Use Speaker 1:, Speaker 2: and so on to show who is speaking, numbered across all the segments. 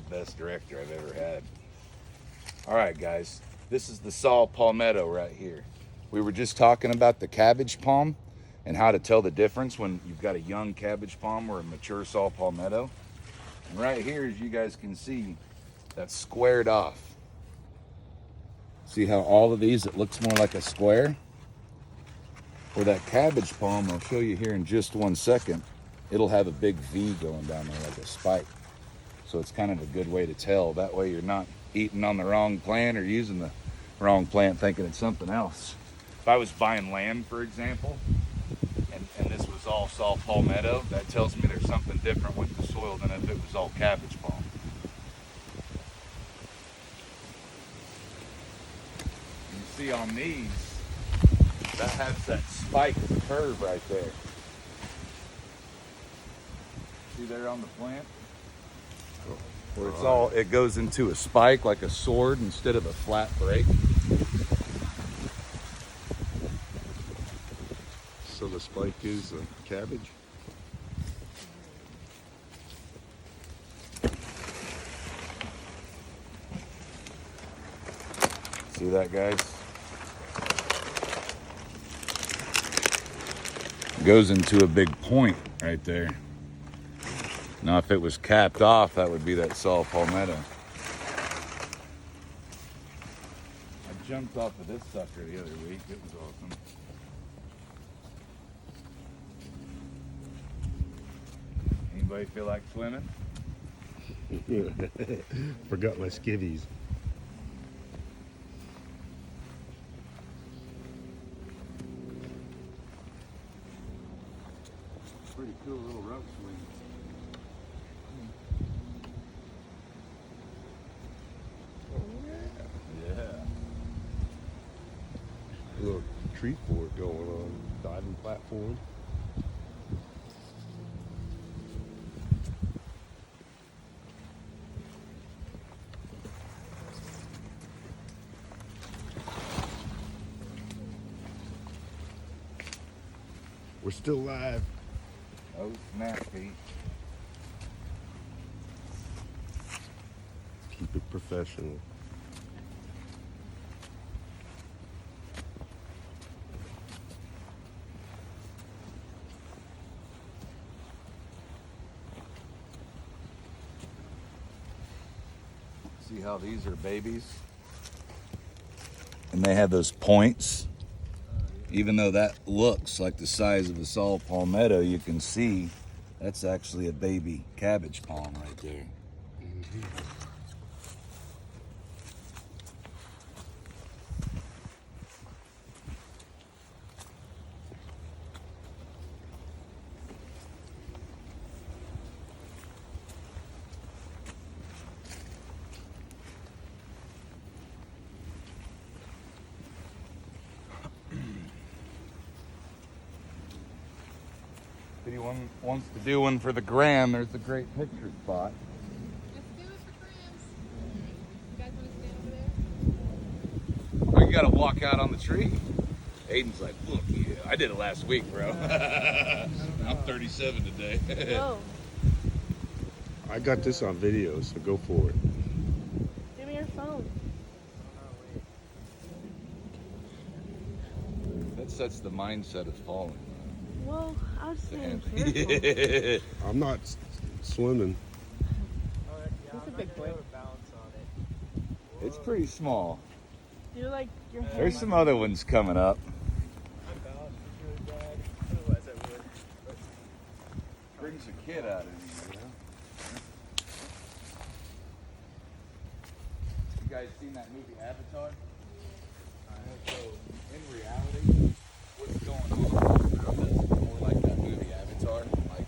Speaker 1: best director I've ever had. All right, guys, this is the saw palmetto right here. We were just talking about the cabbage palm and how to tell the difference when you've got a young cabbage palm or a mature saw palmetto. And right here, as you guys can see, that's squared off. See how all of these, it looks more like a square? For that cabbage palm, I'll show you here in just 1 second, it'll have a big V going down there like a spike. So it's kind of a good way to tell. That way you're not eating on the wrong plant or using the wrong plant thinking it's something else. If I was buying land, for example, and this was all saw palmetto, that tells me there's something different with the soil than if it was all cabbage palm. You see on these, that has that spike curve right there. See there on the plant? Where it's all, it goes into a spike like a sword instead of a flat break.
Speaker 2: So the spike is cabbage?
Speaker 1: See that, guys? Goes into a big point right there. Now, if it was capped off, that would be that saw palmetto. I jumped off of this sucker the other week. It was awesome. Anybody feel like swimming?
Speaker 2: Forgot my skivvies.
Speaker 1: Pretty cool little rope swing. Yeah.
Speaker 2: A little treat fort going on. Diving platform. We're still live.
Speaker 1: Oh, snap, Pete.
Speaker 2: Keep it professional.
Speaker 1: See how these are babies? And they have those points. Even though that looks like the size of a saw palmetto, you can see that's actually a baby cabbage palm right there. If anyone wants to do one for the gram, there's a great picture spot.
Speaker 3: Let's do it for grams. You guys want to stand over there?
Speaker 1: Oh, you gotta walk out on the tree. Aiden's like, look, yeah, I did it last week, bro. I'm 37 today.
Speaker 3: Oh,
Speaker 2: I got this on video, so go for it.
Speaker 3: give me your phone.
Speaker 1: That sets the mindset of falling.
Speaker 3: Well, I was saying
Speaker 1: Man.
Speaker 3: careful.
Speaker 2: I'm not swimming.
Speaker 3: That's a big boy.
Speaker 1: It's pretty small.
Speaker 3: You're like your hand.
Speaker 1: There's some other ones coming up. Brings a kid out of you, you know? You guys seen that movie Avatar? So in reality, what's going on is more like that movie Avatar. Like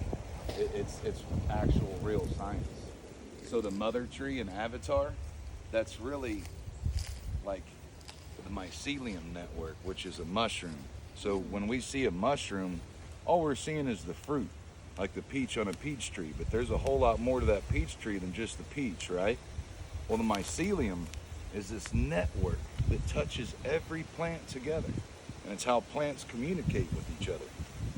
Speaker 1: it's actual real science. So the mother tree in Avatar, that's really like the mycelium network, which is a mushroom. So when we see a mushroom, all we're seeing is the fruit, like the peach on a peach tree. But there's a whole lot more to that peach tree than just the peach, right? Well, the mycelium is this network that touches every plant together. And it's how plants communicate with each other.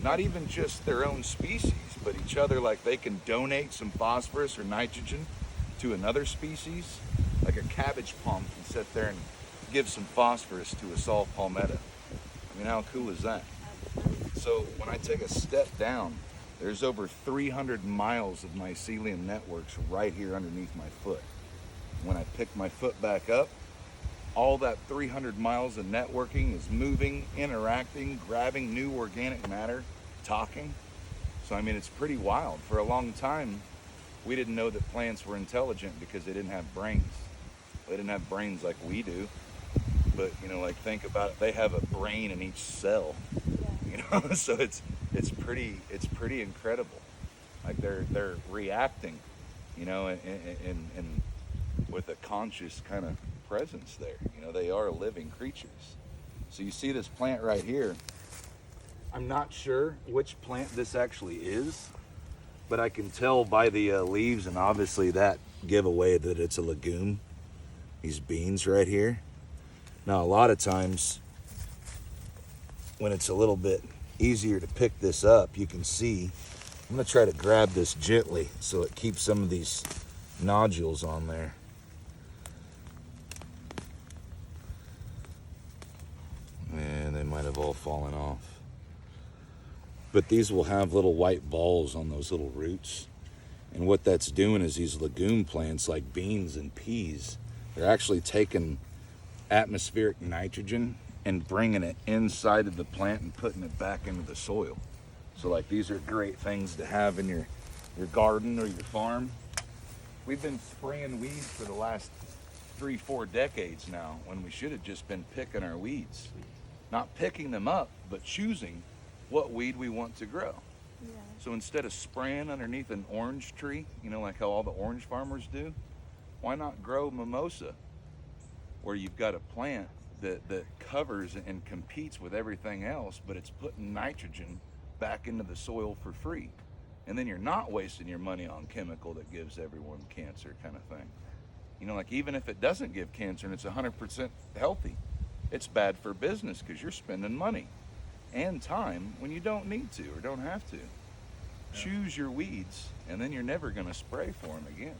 Speaker 1: Not even just their own species, but each other. Like they can donate some phosphorus or nitrogen to another species, like a cabbage palm can sit there and give some phosphorus to a saw palmetto. I mean, how cool is that? So when I take a step down, there's over 300 miles of mycelium networks right here underneath my foot. When I pick my foot back up, all that 300 miles of networking is moving, interacting, grabbing new organic matter, talking. So, I mean, it's pretty wild. For a long time, we didn't know that plants were intelligent because they didn't have brains. They didn't have brains like we do. But, you know, like, think about it. They have a brain in each cell, you know? So it's pretty incredible. Like, they're reacting, you know, and with a conscious kind of presence there. You know, they are living creatures. So you see this plant right here. I'm not sure which plant this actually is, but I can tell by the leaves, and obviously that give away that it's a legume. These beans right here. Now, a lot of times when it's a little bit easier to pick this up, you can see, I'm gonna try to grab this gently so it keeps some of these nodules on there. And they might have all fallen off. But these will have little white balls on those little roots. And what that's doing is these legume plants like beans and peas, they're actually taking atmospheric nitrogen and bringing it inside of the plant and putting it back into the soil. So like these are great things to have in your garden or your farm. We've been spraying weeds for the last 3-4 decades now when we should have just been picking our weeds. Not picking them up, but choosing what weed we want to grow.
Speaker 3: Yeah.
Speaker 1: So instead of spraying underneath an orange tree, you know, like how all the orange farmers do, why not grow mimosa, where you've got a plant that covers and competes with everything else, but it's putting nitrogen back into the soil for free. And then you're not wasting your money on chemical that gives everyone cancer kind of thing. You know, like even if it doesn't give cancer and it's 100% healthy, it's bad for business because you're spending money and time when you don't need to or don't have to. Choose your weeds, and then you're never going to spray for them again.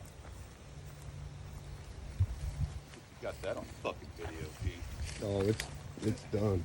Speaker 1: You got that on fucking video, Pete.
Speaker 2: Oh, it's done.